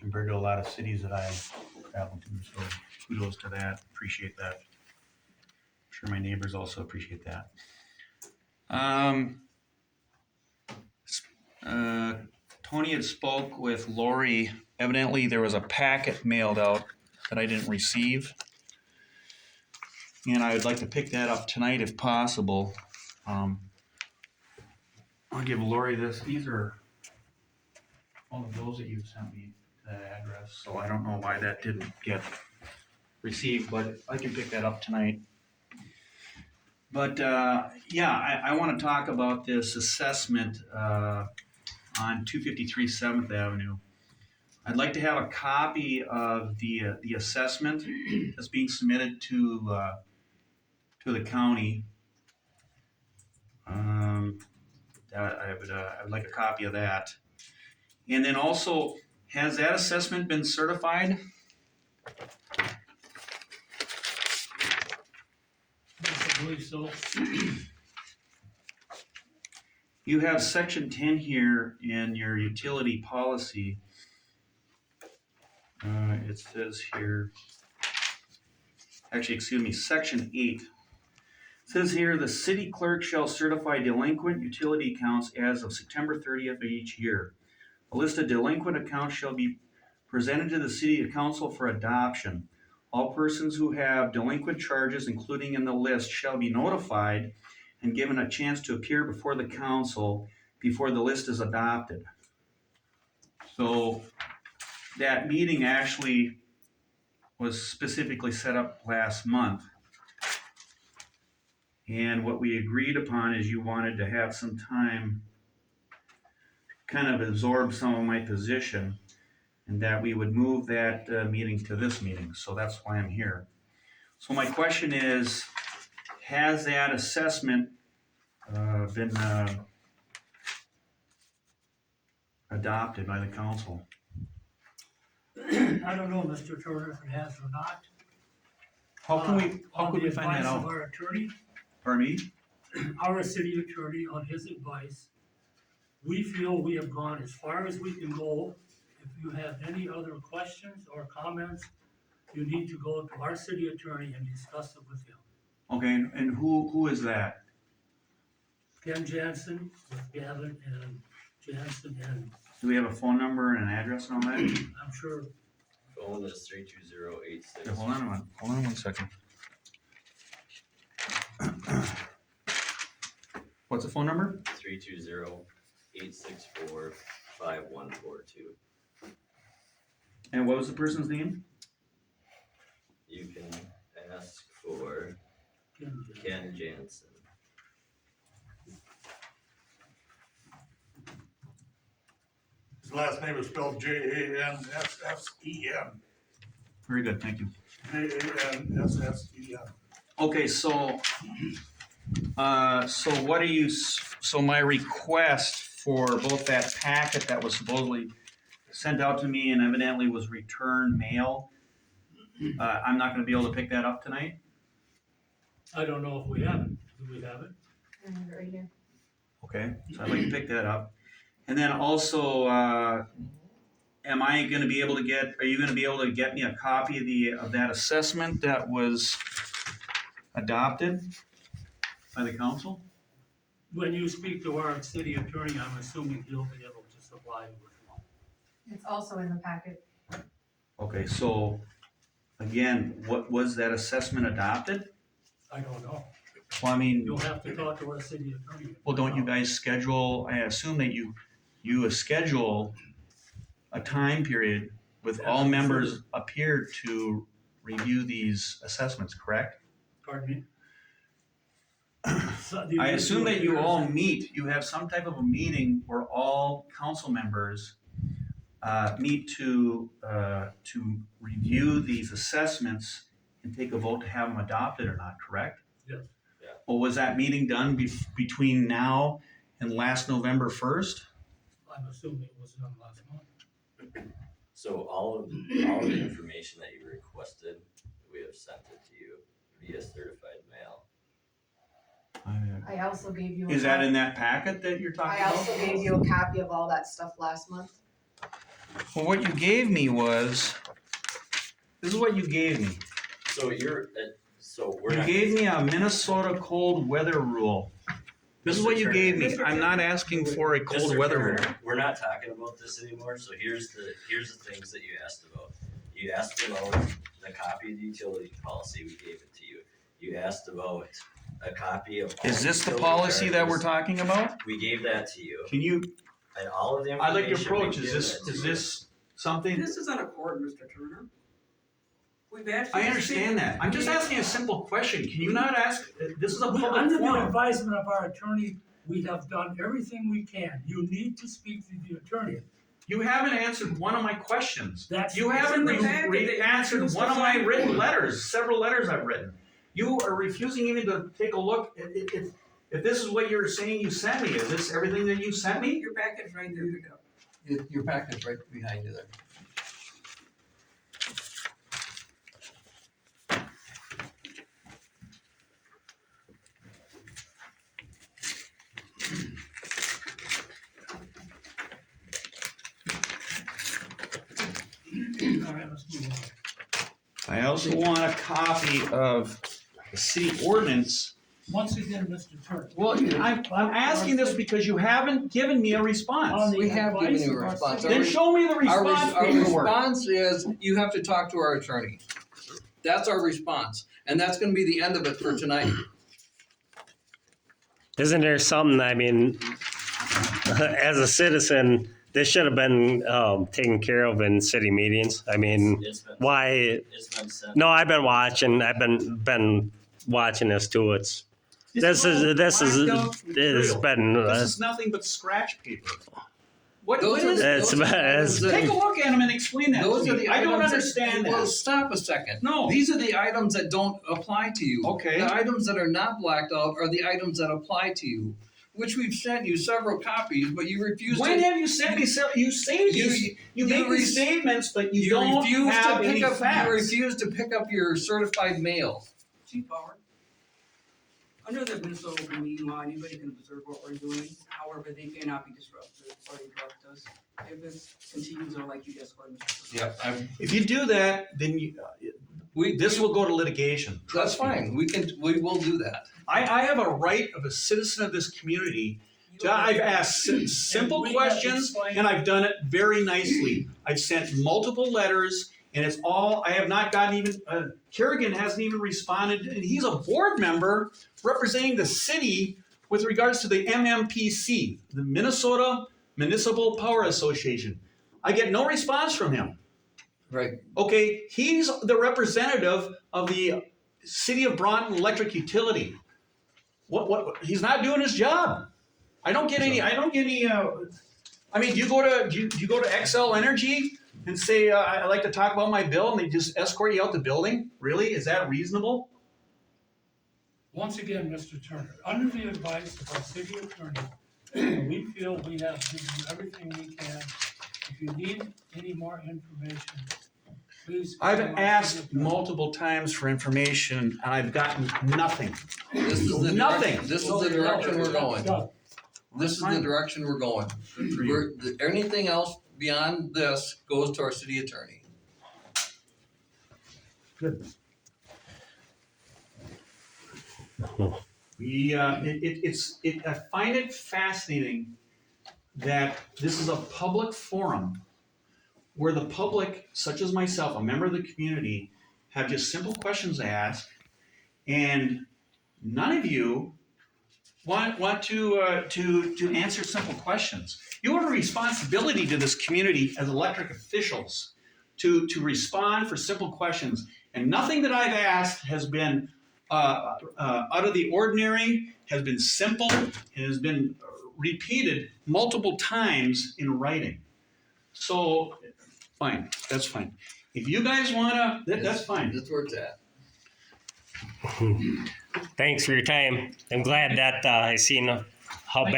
compared to a lot of cities that I travel to, so kudos to that, appreciate that. I'm sure my neighbors also appreciate that. Tony had spoke with Lori. Evidently, there was a packet mailed out that I didn't receive. And I would like to pick that up tonight if possible. I'll give Lori this. These are all of those that you sent me to that address. So I don't know why that didn't get received, but I can pick that up tonight. But yeah, I want to talk about this assessment on 253 7th Avenue. I'd like to have a copy of the assessment that's being submitted to the county. I would like a copy of that. And then also, has that assessment been certified? I believe so. You have section 10 here in your utility policy. It says here, actually, excuse me, section 8. It says here, the city clerk shall certify delinquent utility accounts as of September 30th of each year. A list of delinquent accounts shall be presented to the city council for adoption. All persons who have delinquent charges, including in the list, shall be notified and given a chance to appear before the council before the list is adopted. So that meeting actually was specifically set up last month. And what we agreed upon is you wanted to have some time kind of absorb some of my position, and that we would move that meeting to this meeting. So that's why I'm here. So my question is, has that assessment been adopted by the council? I don't know, Mr. Turner, if it has or not. How can we find that On the advice of out? our attorney, Pardon me? our city attorney, on his advice, we feel we have gone as far as we can go. If you have any other questions or comments, you need to go to our city attorney and discuss it with him. Okay, and who is that? Ken Jansen with Gavin and Jansen, and Do we have a phone number and an address and all that? I'm sure Phone is 320-86. Yeah, hold on one second. What's the phone number? 320-864-5142. And what was the person's name? You can ask for Ken Jansen. His last name is spelled Janssen. Very good, thank you. Janssen. Okay, so what are you? So my request for both that packet that was supposedly sent out to me and evidently was returned mail. I'm not going to be able to pick that up tonight. I don't know if we have it. Do we have it? Right here. Okay, so I'd like to pick that up. And then also, am I going to be able to get? Are you going to be able to get me a copy of that assessment that was adopted by the council? When you speak to our city attorney, I'm assuming he'll be able to supply you with one. It's also in the packet. Okay, so again, what was that assessment adopted? I don't know. Well, I mean, You'll have to talk to our city attorney. well, don't you guys schedule? I assume that you schedule a time period with all members appear to review these assessments, correct? Pardon me? I assume that you all meet, you have some type of a meeting where all council members meet to review these assessments and take a vote to have them adopted or not, correct? Yes. Well, was that meeting done between now and last November 1st? I'm assuming it was done last month. So all of the information that you requested, we have sent it to you via certified mail. I also gave you. Is that in that packet that you're talking I about? also gave you a copy of all that stuff last month. Well, what you gave me was, this is what you gave me. So we're You not. gave me a Minnesota cold weather rule. This is what you gave me. I'm not asking for a cold Mr. weather Turner, rule. we're not talking about this anymore, so here's the things that you asked about. You asked about the copy of the utility policy, we gave it to you. You asked about a copy of. all Is this the utility policy that we're charges. talking about? We gave that to you, Can you, and all of the I like information. your we approach. give Is that to you. this something? This is not a court, Mr. Turner. We've asked you. I to understand speak. that. I'm just asking a simple question. Can you not ask, this is a public Under the forum. advisement of our attorney, we have done everything we can. You need to speak to the attorney. You haven't answered one of my questions. That's. You haven't in the packet that you answered refused one to of my sign. written letters, several letters I've written. You are refusing even to take a look. If this is what you're saying you sent me, is this everything that you sent me? Your packet's right there, pick it up. Your packet's right behind you there. All right, let's move on. I also want a copy of the city ordinance. Once again, Mr. Turner. Well, I'm asking this because you haven't given me a On response. the We have given advice you a of our response. city- Then show me the Our response our paperwork. response is, you have to talk to our attorney. That's our response, and that's gonna be the end of it for tonight. Isn't there something, I mean, as a citizen, this should have been taken care of in city meetings. I mean, It's been, why? it's been sent. No, I've been watching. I've been watching this too. It's This has been This is nothing but scratch paper. What Those is are- It's- those are the it's- items that- Take a look at them and explain that Those to are me. the I don't items that- understand Well, that. stop a second. No. These are the items that don't apply to you. Okay. The items that are not blacked out are the items that apply to you, which we've sent you several copies, but you refuse When to. have you sent me, you say these, you you make re- these statements, but you You don't refuse have to any pick up. facts. You refuse to pick up your certified mail. Chief Howard. Under the Minnesota Open Meeting Law, anybody can observe what we're doing, however, they cannot be disruptive or interrupt us. If it continues or like you just said, Mr. Turner. Yep. If you do that, then this will go to litigation. That's Trust me. fine. We will do that. I have a right of a citizen of this community. You don't have I've to- asked simple we have questions explained- and I've done it very nicely. I've sent multiple letters and it's all, I have not gotten even, Kerrigan hasn't even responded, and he's a board member representing the city with regards to the MMPC, the Minnesota Municipal Power Association. I get no response from him. Right. Okay, he's the representative of the City of Bronson Electric Utility. What, he's not doing his job. I don't get any, I mean, do you go to Xcel Energy and say, I'd like to talk about my bill, and they just escort you out the building? Really? Is that reasonable? Once again, Mr. Turner, under the advice of our city attorney, we feel we have given you everything we can. If you need any more information, please. I've call our asked city attorney. multiple times for information, and I've gotten nothing. This is the Nothing. This is the direction we're going. Doug, This is the direction we're going. Anything else beyond this goes to our city attorney. Good. I find it fascinating that this is a public forum where the public, such as myself, a member of the community, have just simple questions to ask, and none of you want to answer simple questions. You have a responsibility to this community as electric officials to respond for simple questions, and nothing that I've asked has been out of the ordinary, has been simple, and has been repeated multiple times in writing. So, fine, that's fine. If you guys wanna, that's fine. That's where it's at. Thanks for your time. I'm glad that I seen how bad.